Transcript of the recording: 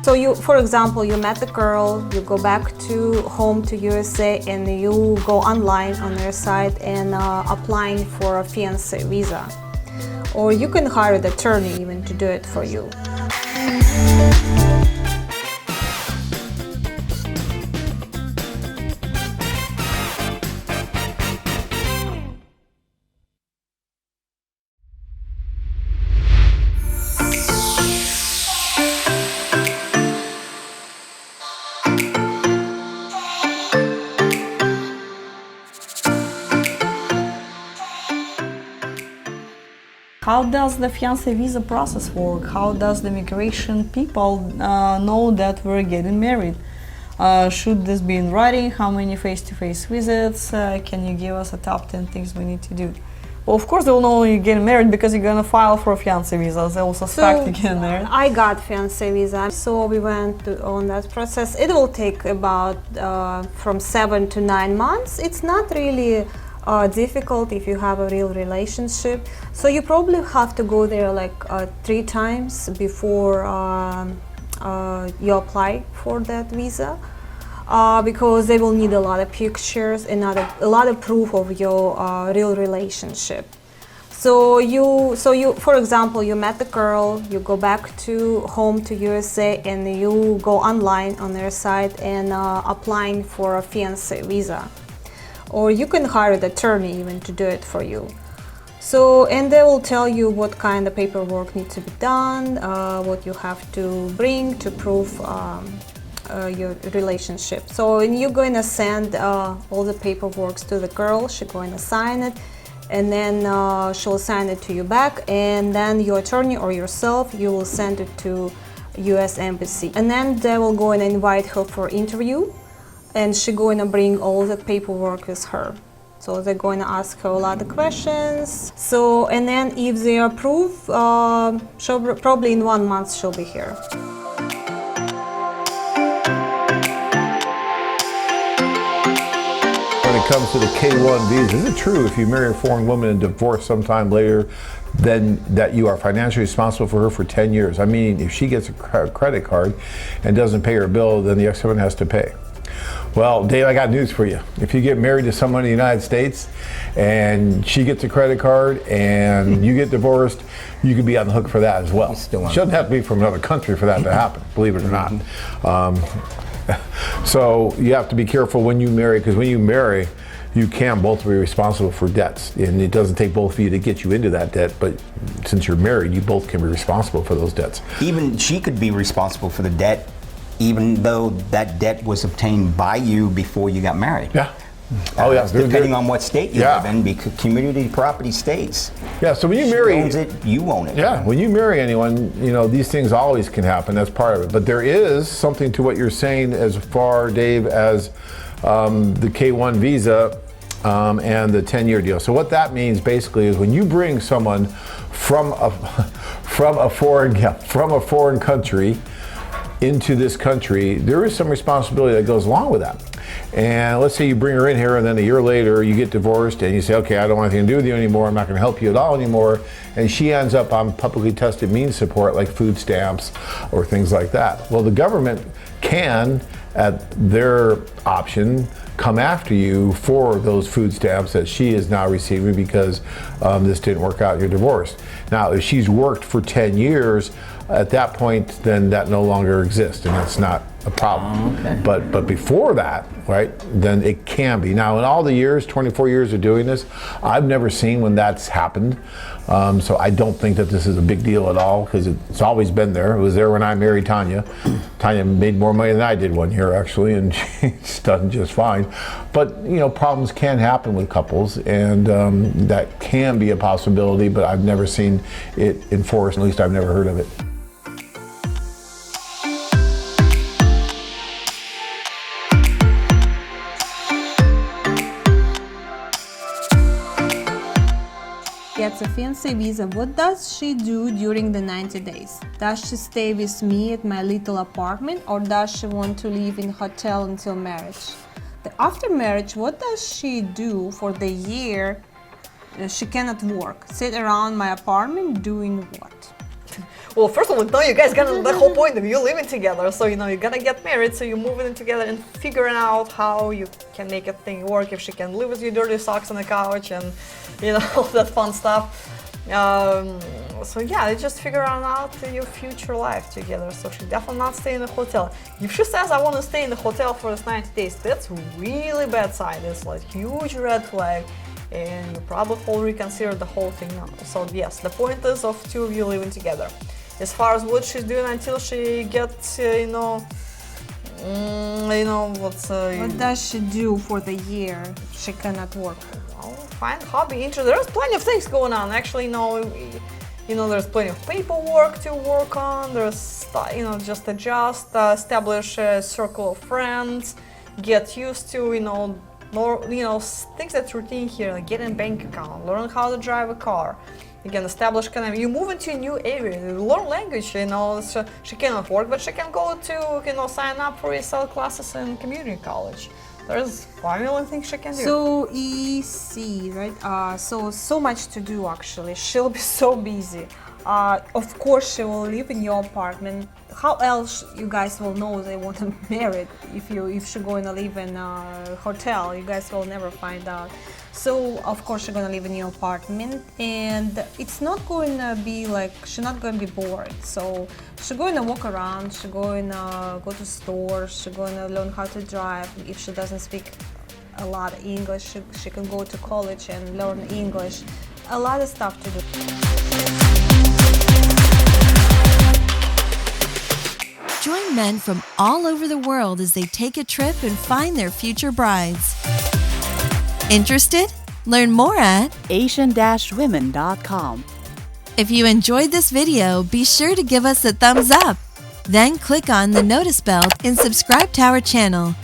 So you, for example, you met the girl, you go back to home to USA and you go online on their site and applying for a fiancé visa. Or you can hire an attorney even to do it for you. How does the fiancé visa process work? How does the immigration people know that we're getting married? Should this be in writing? How many face-to-face visits? Can you give us a top 10 things we need to do? Well, of course they'll know you're getting married because you're gonna file for a fiancé visa. They will suspect you getting married. I got fiancé visa, so we went on that process. It will take about from 7 to 9 months. It's not really difficult if you have a real relationship. So you probably have to go there like 3 times before you apply for that visa, because they will need a lot of pictures and a lot of proof of your real relationship. So you, for example, you met the girl, you go back to home to USA and you go online on their site and applying for a fiancé visa. Or you can hire an attorney even to do it for you. So, and they will tell you what kind of paperwork needs to be done, what you have to bring to prove your relationship. So, and you're going to send all the paperwork to the girl, she's going to sign it, and then she'll sign it to you back, and then your attorney or yourself, you will send it to US Embassy. And then they will go and invite her for interview. And she's going to bring all the paperwork with her. So they're going to ask her a lot of questions. So, and then if they approve, she'll probably in 1 month she'll be here. When it comes to the K-1 visa, is it true if you marry a foreign woman and divorce sometime later, then that you are financially responsible for her for 10 years? I mean, if she gets a credit card and doesn't pay her bill, then the ex-husband has to pay. Well, Dave, I got news for you. If you get married to someone in the United States and she gets a credit card and you get divorced, you could be on the hook for that as well. She doesn't have to be from another country for that to happen, believe it or not. So you have to be careful when you marry, because when you marry, you can both be responsible for debts. And it doesn't take both of you to get you into that debt, but since you're married, you both can be responsible for those debts. Even she could be responsible for the debt, even though that debt was obtained by you before you got married. Yeah. Oh yeah. Depending on what state you live in, because community property states. Yeah. So when you marry, she owns it, you own it. Yeah. When you marry anyone, you know, these things always can happen. That's part of it. But there is something to what you're saying as far, Dave, as the K-1 visa and the 10-year deal. So what that means basically is when you bring someone from a foreign country into this country, there is some responsibility that goes along with that. And let's say you bring her in here and then a year later you get divorced and you say, okay, I don't want anything to do with you anymore, I'm not going to help you at all anymore, and she ends up on publicly tested means support like food stamps or things like that. Well, the government can, at their option, come after you for those food stamps that she is now receiving because this didn't work out, you're divorced. Now, if she's worked for 10 years, at that point, then that no longer exists, and that's not a problem. Okay. But before that, right, then it can be. Now, in all the years, 24 years of doing this, I've never seen when that's happened. So I don't think that this is a big deal at all, because it's always been there. It was there when I married Tanya. Tanya made more money than I did one year, actually, and she's done just fine. But, you know, problems can happen with couples, and that can be a possibility, but I've never seen it enforced. At least I've never heard of it. Gets a fiancé visa, what does she do during the 90 days? Does she stay with me at my little apartment, or does she want to live in a hotel until marriage? After marriage, what does she do for the year she cannot work? Sit around my apartment doing what? Well, first of all, no, you guys got the whole point of you living together. So, you're gonna get married, so you're moving in together and figuring out how you can make a thing work, if she can live with your dirty socks on the couch and, all that fun stuff. So yeah, they just figure out your future life together. So she definitely not stay in a hotel. If she says I want to stay in the hotel for this 90 days, that's really bad sign. It's like huge red flag, and you probably will reconsider the whole thing now. So yes, the point is of two of you living together. As far as what she's doing until she gets, What does she do for the year she cannot work? Well, find hobby, interest. There's plenty of things going on. Actually, there's plenty of paperwork to work on. There's, just adjust, establish a circle of friends, get used to, more, things that's routine here, like get a bank account, learn how to drive a car. Again, establish you move into a new area, learn language, so she cannot work, but she can go to, sign up for ESL classes in community college. There's one million things she can do. So easy, right? So much to do actually. She'll be so busy. Of course, she will live in your apartment. How else you guys will know they want to marry if she's going to live in a hotel? You guys will never find out. So of course she's gonna live in your apartment, and it's not going to be like she's not going to be bored. So she's going to walk around. She's going to go to stores. She's going to learn how to drive. If she doesn't speak a lot of English, she can go to college and learn English. A lot of stuff to do. Join men from all over the world as they take a trip and find their future brides. Interested? Learn more at Asian-women.com. If you enjoyed this video, be sure to give us a thumbs up. Then click on the notice bell and subscribe to our channel.